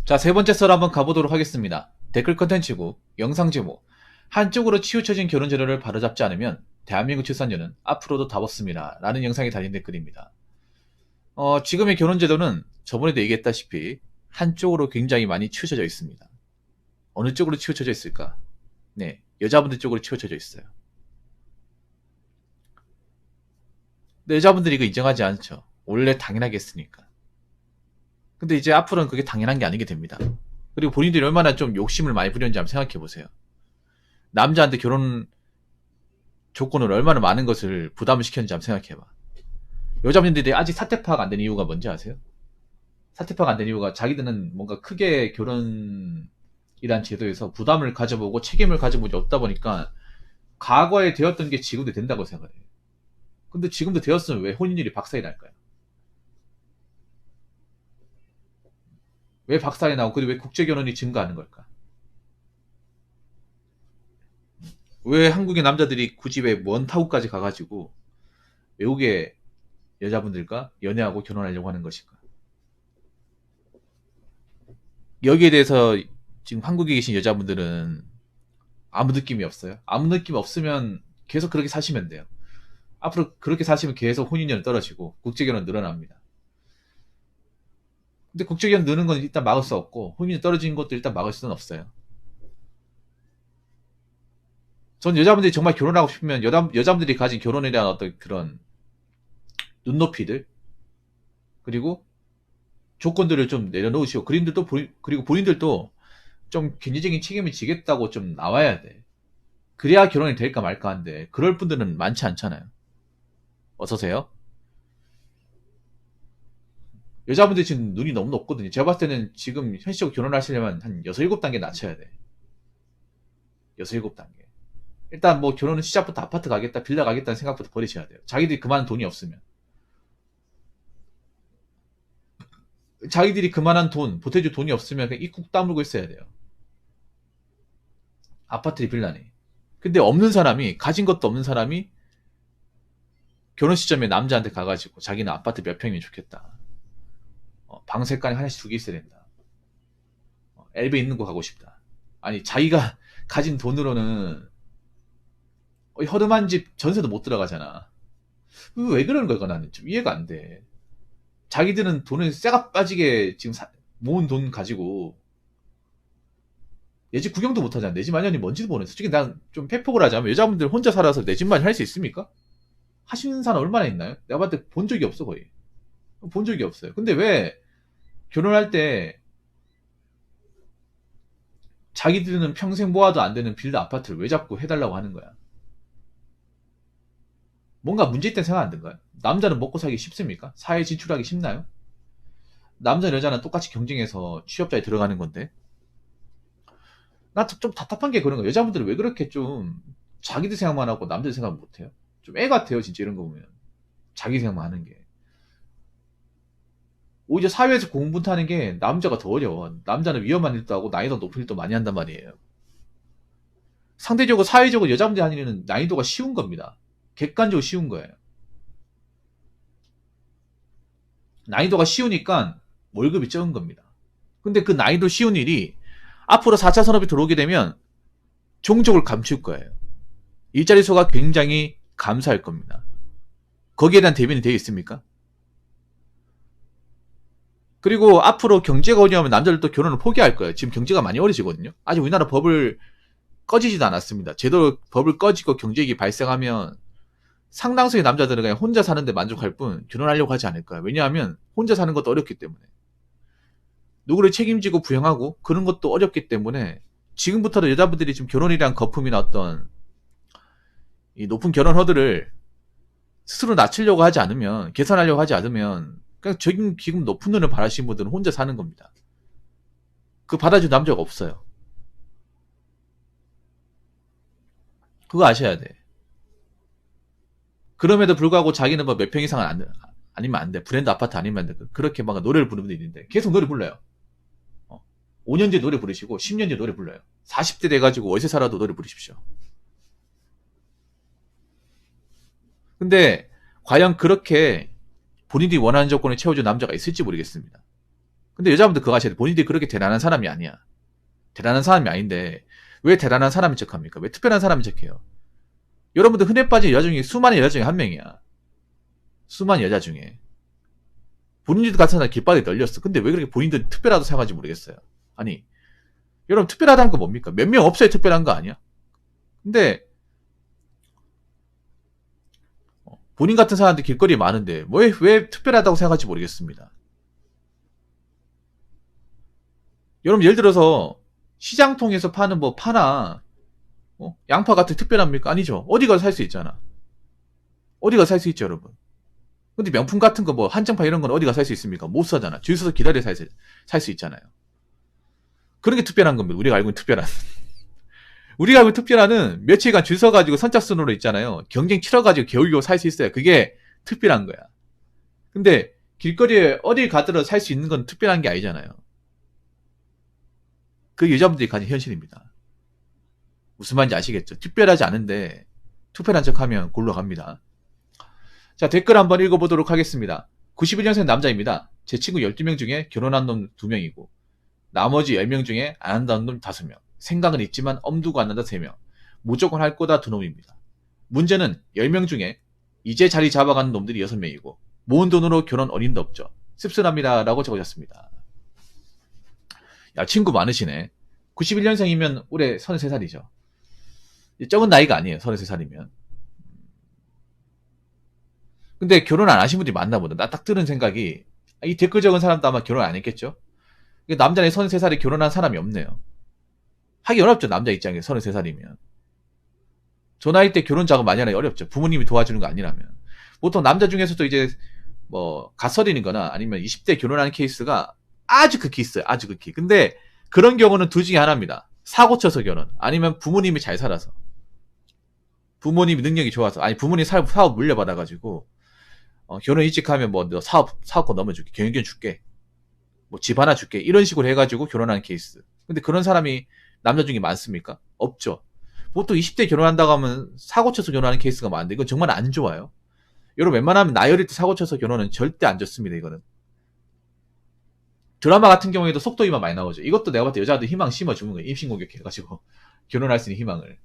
자, 세 번째 썰 한번 가보도록 하겠습니다. 댓글 컨텐츠고 영상 제목 한쪽으로 치우쳐진 결혼 제도를 바로잡지 않으면 대한민국 출산율은 앞으로도 다 벗습니다. 라는 영상이 달린 댓글입니다. 지금의 결혼 제도는 저번에도 얘기했다시피 한쪽으로 굉장히 많이 치우쳐져 있습니다. 어느 쪽으로 치우쳐져 있을까? 네, 여자분들 쪽으로 치우쳐져 있어요. 근데 여자분들이 이거 인정하지 않죠. 원래 당연하게 했으니까. 근데 이제 앞으로는 그게 당연한 게 아니게 됩니다. 그리고 본인들이 얼마나 좀 욕심을 많이 부렸는지 한번 생각해 보세요. 남자한테 결혼 조건을 얼마나 많은 것을 부담을 시켰는지 한번 생각해 봐. 여자분들이 아직 사태 파악 안 된 이유가 뭔지 아세요? 사태 파악 안 된 이유가 자기들은 뭔가 크게 결혼이란 제도에서 부담을 가져보고 책임을 가져본 적이 없다 보니까 과거에 되었던 게 지금도 된다고 생각해요. 근데 지금도 되었으면 왜 혼인율이 박살이 날까요? 왜 박살이 나고 그리고 왜 국제결혼이 증가하는 걸까? 왜 한국의 남자들이 굳이 왜 먼 타국까지 가가지고 외국의 여자분들과 연애하고 결혼하려고 하는 것일까? 여기에 대해서 지금 한국에 계신 여자분들은 아무 느낌이 없어요. 아무 느낌 없으면 계속 그렇게 사시면 돼요. 앞으로 그렇게 사시면 계속 혼인율 떨어지고 국제결혼 늘어납니다. 근데 국제결혼 느는 건 일단 막을 수 없고 혼인율 떨어지는 것도 일단 막을 수는 없어요. 전 여자분들이 정말 결혼하고 싶으면 여자분들이 가진 결혼에 대한 어떤 그런 눈높이들 그리고 조건들을 좀 내려놓으시고 그리고 본인들도 좀 경제적인 책임을 지겠다고 좀 나와야 돼. 그래야 결혼이 될까 말까 한데 그럴 분들은 많지 않잖아요. 어서세요? 여자분들 지금 눈이 너무 높거든요. 제가 봤을 때는 지금 현실적으로 결혼하시려면 한 6, 7단계 낮춰야 돼. 6, 7단계. 일단 뭐 결혼은 시작부터 아파트 가겠다, 빌라 가겠다는 생각부터 버리셔야 돼요. 자기들이 그만한 돈이 없으면. 자기들이 그만한 돈, 보태줄 돈이 없으면 그냥 입국 다물고 있어야 돼요. 아파트리 빌라니. 근데 없는 사람이, 가진 것도 없는 사람이 결혼 시점에 남자한테 가가지고 자기는 아파트 몇 평이면 좋겠다. 방 색깔이 하나씩 두 개 있어야 된다. 엘베 있는 거 가고 싶다. 아니, 자기가 가진 돈으로는 허름한 집 전세도 못 들어가잖아. 왜 그러는 걸까 나는 좀 이해가 안 돼. 자기들은 돈을 쇠가 빠지게 지금 모은 돈 가지고 내 집 구경도 못 하잖아. 내 집 마련이 뭔지도 모르는. 솔직히 난 좀 팩폭을 하자면 여자분들 혼자 살아서 내 집 마련 할 수 있습니까? 하시는 사람 얼마나 있나요? 내가 봤을 때 본 적이 없어 거의. 본 적이 없어요. 근데 왜 결혼할 때 자기들은 평생 모아도 안 되는 빌라 아파트를 왜 자꾸 해달라고 하는 거야? 뭔가 문제 있다는 생각 안 든가요? 남자는 먹고 살기 쉽습니까? 사회 진출하기 쉽나요? 남자 여자는 똑같이 경쟁해서 취업자에 들어가는 건데 나 좀 답답한 게 그런 거예요. 여자분들은 왜 그렇게 좀 자기들 생각만 하고 남들 생각 못 해요? 좀 애 같아요, 진짜 이런 거 보면. 자기 생각만 하는 게. 오히려 사회에서 공분타는 게 남자가 더 어려워. 남자는 위험한 일도 하고 난이도 높은 일도 많이 한단 말이에요. 상대적으로 사회적으로 여자분들이 하는 일은 난이도가 쉬운 겁니다. 객관적으로 쉬운 거예요. 난이도가 쉬우니까 월급이 적은 겁니다. 근데 그 난이도 쉬운 일이 앞으로 4차 산업이 들어오게 되면 종족을 감출 거예요. 일자리 수가 굉장히 감소할 겁니다. 거기에 대한 대비는 되어 있습니까? 그리고 앞으로 경제가 어려우면 남자들도 결혼을 포기할 거예요. 지금 경제가 많이 어려지거든요. 아직 우리나라 법을 꺼지지도 않았습니다. 제대로 법을 꺼지고 경제익이 발생하면 상당수의 남자들은 그냥 혼자 사는데 만족할 뿐 결혼하려고 하지 않을 거예요. 왜냐하면 혼자 사는 것도 어렵기 때문에. 누구를 책임지고 부양하고 그런 것도 어렵기 때문에 지금부터도 여자분들이 지금 결혼이란 거품이나 어떤 이 높은 결혼 허들을 스스로 낮추려고 하지 않으면 개선하려고 하지 않으면 그냥 지금 높은 돈을 바라시는 분들은 혼자 사는 겁니다. 그 받아줄 남자가 없어요. 그거 아셔야 돼. 그럼에도 불구하고 자기는 뭐 몇 평 이상은 아니면 안 돼. 브랜드 아파트 아니면 안 돼. 그렇게 막 노래를 부르는 분들이 있는데 계속 노래 불러요. 5년 뒤에 노래 부르시고 10년 뒤에 노래 불러요. 40대 돼가지고 월세 살아도 노래 부르십시오. 근데 과연 그렇게 본인이 원하는 조건을 채워준 남자가 있을지 모르겠습니다. 근데 여자분들 그거 아셔야 돼. 본인들이 그렇게 대단한 사람이 아니야. 대단한 사람이 아닌데 왜 대단한 사람인 척합니까? 왜 특별한 사람인 척해요? 여러분들 흔해 빠진 여자 중에 수많은 여자 중에 한 명이야. 수많은 여자 중에 본인들도 같은 사람 길바닥에 널렸어. 근데 왜 그렇게 본인들 특별하다고 생각하는지 모르겠어요. 아니 여러분 특별하다는 거 뭡니까? 몇 명 없어야 특별한 거 아니야? 근데 본인 같은 사람들 길거리에 많은데 왜 특별하다고 생각할지 모르겠습니다. 여러분 예를 들어서 시장통에서 파는 뭐 파나 양파 같은 특별합니까? 아니죠. 어디 가서 살 수 있잖아. 어디 가서 살 수 있죠, 여러분. 근데 명품 같은 거 뭐 한정판 이런 건 어디 가서 살 수 있습니까? 못 사잖아. 줄 서서 기다려 살 수 있잖아요. 그런 게 특별한 겁니다. 우리가 알고 있는 특별한. 우리가 알고 있는 특별한은 며칠간 줄 서가지고 선착순으로 있잖아요. 경쟁 치러가지고 겨우겨우 살 수 있어요. 그게 특별한 거야. 근데 길거리에 어디 가더라도 살 수 있는 건 특별한 게 아니잖아요. 그 여자분들이 가진 현실입니다. 무슨 말인지 아시겠죠? 특별하지 않은데 특별한 척하면 골로 갑니다. 자, 댓글 한번 읽어보도록 하겠습니다. 91년생 남자입니다. 제 친구 12명 중에 결혼한 놈 2명이고 나머지 10명 중에 안 한다는 놈 5명. 생각은 있지만 엄두가 안 난다 3명. 무조건 할 거다 2놈입니다. 문제는 10명 중에 이제 자리 잡아가는 놈들이 6명이고 모은 돈으로 결혼 어린도 없죠. 씁쓸합니다. 라고 적으셨습니다. 야, 친구 많으시네. 91년생이면 올해 33살이죠. 적은 나이가 아니에요. 33살이면. 근데 결혼 안 하신 분들이 많나 보다. 나 딱 들은 생각이 이 댓글 적은 사람도 아마 결혼 안 했겠죠? 남자는 33살에 결혼한 사람이 없네요. 하기 어렵죠. 남자 입장에 33살이면. 저 나이 때 결혼 작업 많이 하기 어렵죠. 부모님이 도와주는 거 아니라면. 보통 남자 중에서도 이제 뭐 갓설이거나 아니면 20대 결혼하는 케이스가 아주 극히 있어요. 아주 극히. 근데 그런 경우는 둘 중에 하나입니다. 사고 쳐서 결혼. 아니면 부모님이 잘 살아서. 부모님이 능력이 좋아서. 아니 부모님 사업 물려받아가지고 결혼 일찍 하면 뭐 너 사업권 넘어줄게. 경영권 줄게. 뭐 집 하나 줄게. 이런 식으로 해가지고 결혼하는 케이스. 근데 그런 사람이 남자 중에 많습니까? 없죠. 보통 20대 결혼한다고 하면 사고 쳐서 결혼하는 케이스가 많은데 이건 정말 안 좋아요. 여러분 웬만하면 나이 어릴 때 사고 쳐서 결혼은 절대 안 좋습니다. 이거는. 드라마 같은 경우에도 속도 위반 많이 나오죠. 이것도 내가 봤을 때 여자들 희망 심어주는 거예요. 임신공격해가지고 결혼할 수 있는 희망을.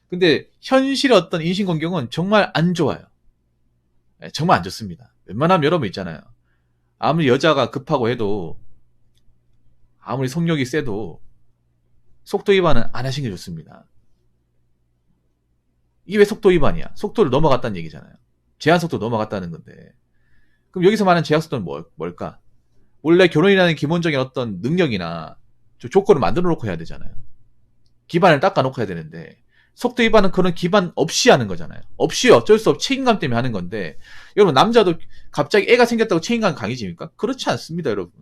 근데 현실의 어떤 임신공격은 정말 안 좋아요. 정말 안 좋습니다. 웬만하면 여러분 있잖아요. 아무리 여자가 급하고 해도 아무리 속력이 세도 속도 위반은 안 하시는 게 좋습니다. 이게 왜 속도 위반이야? 속도를 넘어갔다는 얘기잖아요. 제한속도 넘어갔다는 건데. 그럼 여기서 말하는 제한속도는 뭘까? 원래 결혼이라는 기본적인 어떤 능력이나 조건을 만들어 놓고 해야 되잖아요. 기반을 닦아 놓고 해야 되는데 속도 위반은 그런 기반 없이 하는 거잖아요. 없이 어쩔 수 없이 책임감 때문에 하는 건데 여러분 남자도 갑자기 애가 생겼다고 책임감 강해집니까? 그렇지 않습니다, 여러분.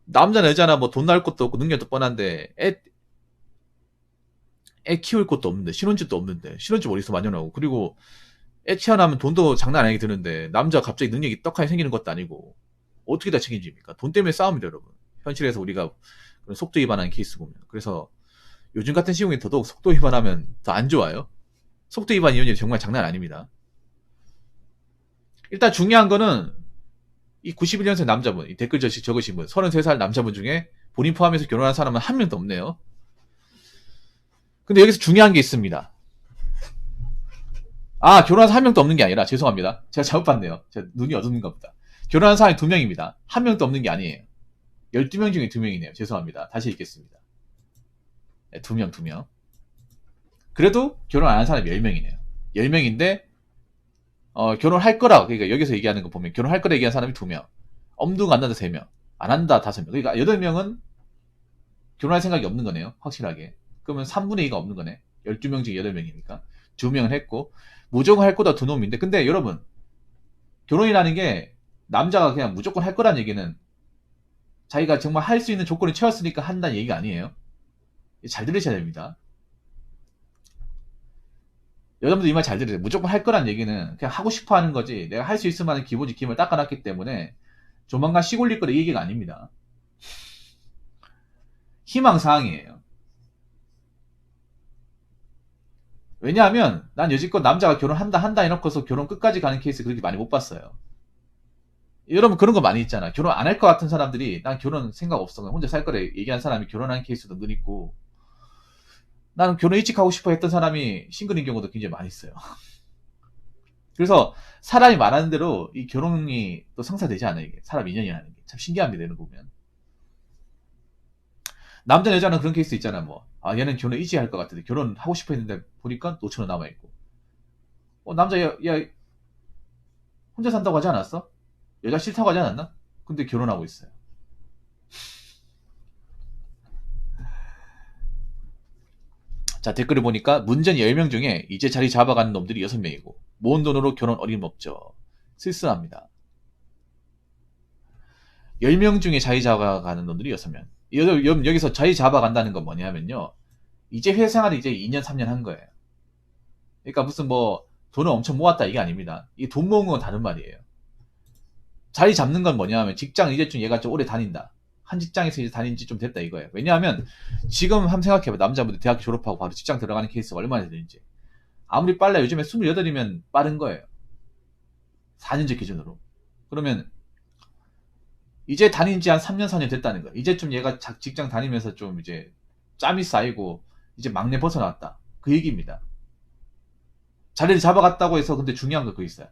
남자나 여자나 뭐 돈 나올 것도 없고 능력도 뻔한데 애 키울 것도 없는데 신혼집도 없는데 신혼집 어디서 마련하고 그리고 애 태어나면 돈도 장난 아니게 드는데 남자 갑자기 능력이 떡하니 생기는 것도 아니고 어떻게 다 책임집니까? 돈 때문에 싸웁니다, 여러분. 현실에서 우리가 그런 속도 위반하는 케이스 보면. 그래서 요즘 같은 시국에 더더욱 속도 위반하면 더 안 좋아요. 속도 위반 이혼율이 정말 장난 아닙니다. 일단 중요한 거는 이 91년생 남자분, 이 댓글 적으신 분, 33살 남자분 중에 본인 포함해서 결혼한 사람은 한 명도 없네요. 근데 여기서 중요한 게 있습니다. 아, 결혼한 사람 한 명도 없는 게 아니라, 죄송합니다. 제가 잘못 봤네요. 제가 눈이 어둡는가 보다. 결혼한 사람이 2명입니다. 한 명도 없는 게 아니에요. 12명 중에 2명이네요. 죄송합니다. 다시 읽겠습니다. 네, 2명. 그래도 결혼 안 한 사람이 10명이네요. 10명인데, 결혼할 거라, 그러니까 여기서 얘기하는 거 보면, 결혼할 거라 얘기한 사람이 2명. 엄두가 안 난다 3명. 안 한다 5명. 그러니까 8명은 결혼할 생각이 없는 거네요. 확실하게. 그러면 3분의 2가 없는 거네. 12명 중에 8명이니까. 2명은 했고, 무조건 할 거다 2놈인데, 근데 여러분, 결혼이라는 게, 남자가 그냥 무조건 할 거란 얘기는, 자기가 정말 할 수 있는 조건을 채웠으니까 한다는 얘기가 아니에요. 잘 들으셔야 됩니다. 여러분들 이 말 잘 들으세요. 무조건 할 거란 얘기는 그냥 하고 싶어 하는 거지, 내가 할 수 있을 만한 기본 지킴을 닦아놨기 때문에, 조만간 시골릴 거다 이 얘기가 아닙니다. 희망사항이에요. 왜냐하면 난 여지껏 남자가 결혼한다 해놓고서 결혼 끝까지 가는 케이스 그렇게 많이 못 봤어요. 여러분 그런 거 많이 있잖아. 결혼 안 할 것 같은 사람들이 난 결혼 생각 없어. 그냥 혼자 살 거래 얘기한 사람이 결혼한 케이스도 늘 있고, 나는 결혼 일찍 하고 싶어 했던 사람이 싱글인 경우도 굉장히 많이 있어요. 그래서 사람이 말하는 대로 이 결혼이 또 성사되지 않아, 이게. 사람 인연이라는 게. 참 신기합니다, 이런 거 보면. 남자, 여자는 그런 케이스 있잖아, 뭐. 아, 얘는 결혼 일찍 할 것 같은데, 결혼하고 싶어 했는데, 보니까 노처럼 남아있고. 남자, 야, 혼자 산다고 하지 않았어? 여자 싫다고 하지 않았나? 근데 결혼하고 있어요. 자, 댓글을 보니까 문전 10명 중에 이제 자리 잡아가는 놈들이 6명이고, 모은 돈으로 결혼 어림없죠. 쓸쓸합니다. 10명 중에 자리 잡아가는 놈들이 6명. 여기서 자리 잡아간다는 건 뭐냐면요. 이제 회사 생활을 이제 2년, 3년 한 거예요. 그러니까 무슨 뭐 돈을 엄청 모았다 이게 아닙니다. 이 돈 모은 건 다른 말이에요. 자리 잡는 건 뭐냐면 직장 이제쯤 얘가 좀 오래 다닌다. 한 직장에서 이제 다닌 지 좀 됐다 이거예요. 왜냐하면 지금 한번 생각해봐. 남자분들 대학교 졸업하고 바로 직장 들어가는 케이스가 얼마나 되는지. 아무리 빨라 요즘에 28이면 빠른 거예요. 4년제 기준으로. 그러면 이제 다닌 지 한 3년, 4년 됐다는 거예요. 이제 좀 얘가 직장 다니면서 좀 이제 짬이 쌓이고 이제 막내 벗어났다. 그 얘기입니다. 자리를 잡아갔다고 해서 근데 중요한 거 그거 있어요.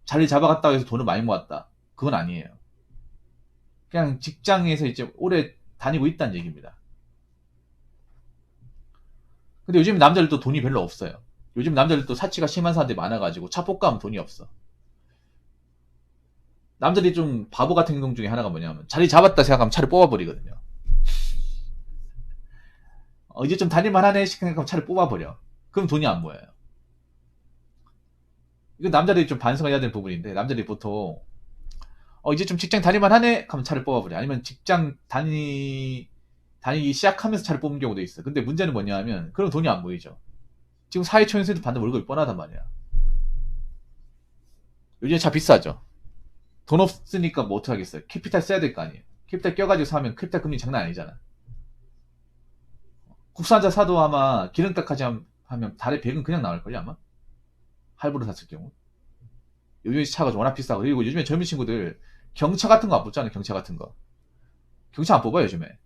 자리 잡아갔다고 해서 돈을 많이 모았다. 그건 아니에요. 그냥 직장에서 이제 오래 다니고 있다는 얘기입니다. 근데 요즘 남자들도 돈이 별로 없어요. 요즘 남자들도 사치가 심한 사람들이 많아가지고 차 뽑가면 돈이 없어. 남자들이 좀 바보 같은 행동 중에 하나가 뭐냐면 자리 잡았다 생각하면 차를 뽑아버리거든요. 이제 좀 다닐만 하네 생각하면 차를 뽑아버려. 그럼 돈이 안 모여요. 이거 남자들이 좀 반성해야 되는 부분인데, 남자들이 보통 이제 좀 직장 다닐만 하네 하면 차를 뽑아버려. 아니면 직장 다니기 시작하면서 차를 뽑는 경우도 있어. 근데 문제는 뭐냐 하면 그럼 돈이 안 모이죠. 지금 사회초년생도 받는 월급이 뻔하단 말이야. 요즘에 차 비싸죠. 돈 없으니까 뭐 어떡하겠어요. 캐피탈 써야 될 거 아니에요. 캐피탈 껴가지고 사면 캐피탈 금리 장난 아니잖아. 국산차 사도 아마 기름값까지 하면 달에 100은 그냥 나올걸요 아마? 할부로 샀을 경우. 요즘 차가 워낙 비싸고, 그리고 요즘에 젊은 친구들 경차 같은 거 안 뽑잖아요. 경차 같은 거. 경차 안 뽑아요 요즘에.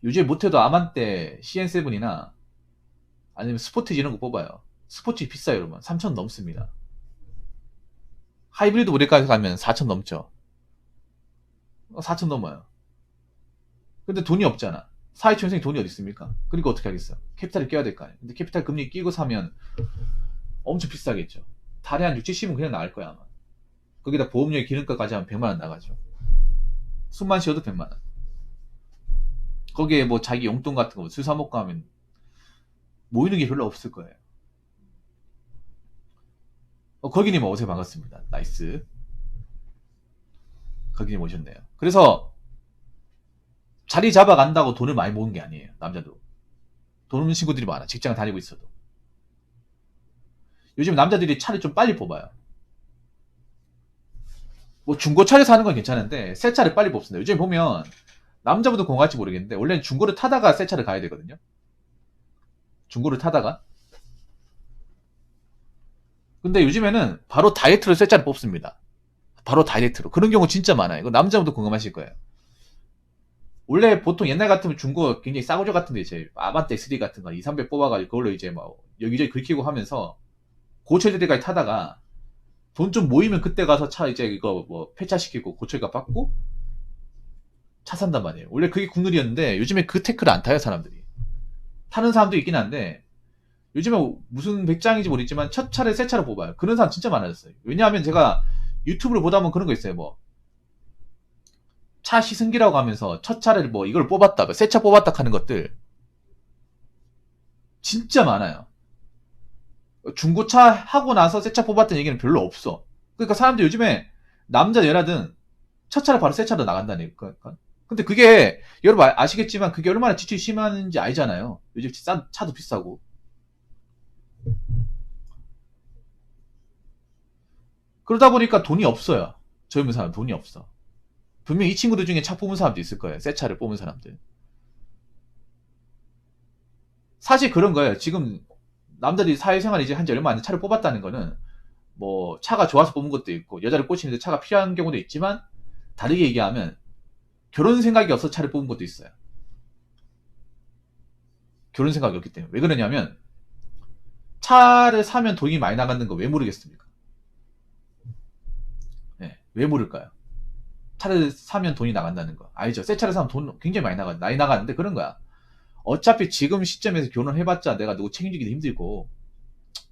요즘에 못해도 아만떼 CN7이나 아니면 스포티지 이런 거 뽑아요. 스포티지 비싸요 여러분. 3천 넘습니다. 하이브리드 모델까지 가면 4천 넘죠. 4천 넘어요. 근데 돈이 없잖아. 사회초년생이 돈이 어디 있습니까? 그러니까 어떻게 하겠어? 캐피탈을 껴야 될 거 아니에요. 근데 캐피탈 금리 끼고 사면 엄청 비싸겠죠. 달에 한 6, 70은 그냥 나갈 거야 아마. 거기다 보험료에 기름값까지 하면 100만 원 나가죠. 숨만 쉬어도 100만 원. 거기에 뭐 자기 용돈 같은 거 술 사 먹고 하면 모이는 게 별로 없을 거예요. 거기님 어서 반갑습니다. 나이스. 거기님 오셨네요. 그래서 자리 잡아간다고 돈을 많이 모은 게 아니에요. 남자도. 돈 없는 친구들이 많아. 직장 다니고 있어도. 요즘 남자들이 차를 좀 빨리 뽑아요. 뭐 중고차를 사는 건 괜찮은데 새 차를 빨리 뽑습니다. 요즘 보면 남자분도 공감할지 모르겠는데 원래는 중고를 타다가 새 차를 가야 되거든요. 중고를 타다가. 근데 요즘에는 바로 다이렉트로 새 차를 뽑습니다. 바로 다이렉트로. 그런 경우 진짜 많아요. 이거 남자분도 공감하실 거예요. 원래 보통 옛날 같으면 중고 굉장히 싸구려 같은데 이제 아반떼 3 같은 거 2, 300 뽑아가지고 그걸로 이제 막 여기저기 긁히고 하면서 고철들까지 타다가 돈 좀 모이면 그때 가서 차 이제 이거 뭐 폐차시키고 고철값 받고 차 산단 말이에요. 원래 그게 국룰이었는데 요즘에 그 태클을 안 타요 사람들이. 타는 사람도 있긴 한데 요즘에 무슨 백장인지 모르겠지만 첫 차를 새 차로 뽑아요. 그런 사람 진짜 많아졌어요. 왜냐하면 제가 유튜브를 보다 보면 그런 거 있어요. 뭐 차 시승기라고 하면서 첫 차를 뭐 이걸 뽑았다, 새 차 뽑았다 하는 것들 진짜 많아요. 중고차 하고 나서 새 차 뽑았다는 얘기는 별로 없어. 그러니까 사람들 요즘에 남자 여자든 첫 차를 바로 새 차로 나간다니까. 근데 그게 여러분 아시겠지만 그게 얼마나 지출이 심한지 알잖아요. 요즘 차도 비싸고. 그러다 보니까 돈이 없어요. 젊은 사람 돈이 없어. 분명히 이 친구들 중에 차 뽑은 사람도 있을 거예요. 새 차를 뽑은 사람들. 사실 그런 거예요. 지금 남들이 사회생활 이제 한지 얼마 안 돼 차를 뽑았다는 거는 뭐 차가 좋아서 뽑은 것도 있고 여자를 꼬시는데 차가 필요한 경우도 있지만 다르게 얘기하면 결혼 생각이 없어 차를 뽑은 것도 있어요. 결혼 생각이 없기 때문에. 왜 그러냐면 차를 사면 돈이 많이 나가는 거 왜 모르겠습니까? 네, 왜 모를까요? 차를 사면 돈이 나간다는 거 알죠? 새 차를 사면 돈 굉장히 많이 나가는데 그런 거야. 어차피 지금 시점에서 결혼해봤자 내가 누구 책임지기도 힘들고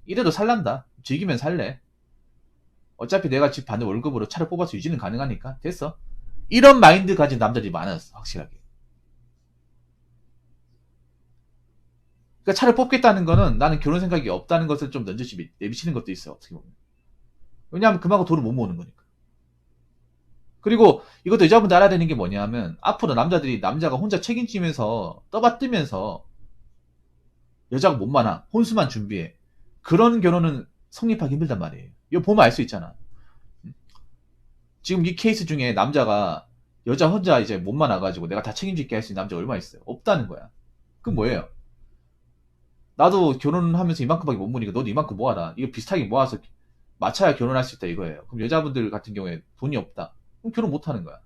이래도 살란다. 즐기면 살래. 어차피 내가 집 받는 월급으로 차를 뽑아서 유지는 가능하니까 됐어. 이런 마인드 가진 남자들이 많았어. 확실하게. 그러니까 차를 뽑겠다는 거는 나는 결혼 생각이 없다는 것을 좀 넌지시 내비치는 것도 있어. 어떻게 보면. 왜냐하면 그만큼 돈을 못 모으는 거니까. 그리고 이것도 여자분들 알아야 되는 게 뭐냐면 앞으로 남자가 혼자 책임지면서 떠받들면서 여자가 못 많아. 혼수만 준비해. 그런 결혼은 성립하기 힘들단 말이에요. 이거 보면 알 수 있잖아. 지금 이 케이스 중에 남자가 여자 혼자 이제 못 많아가지고 내가 다 책임질게 할 수 있는 남자가 얼마 있어요? 없다는 거야. 그럼 뭐예요? 나도 결혼하면서 이만큼밖에 못 모으니까 너도 이만큼 모아라. 이거 비슷하게 모아서 맞춰야 결혼할 수 있다 이거예요. 그럼 여자분들 같은 경우에 돈이 없다. 그럼 결혼 못 하는 거야.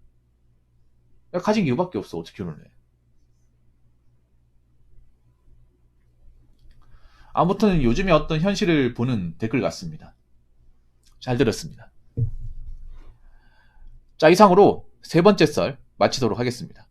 야, 가진 게 이거밖에 없어. 어떻게 결혼해? 아무튼 요즘에 어떤 현실을 보는 댓글 같습니다. 잘 들었습니다. 자, 이상으로 세 번째 썰 마치도록 하겠습니다.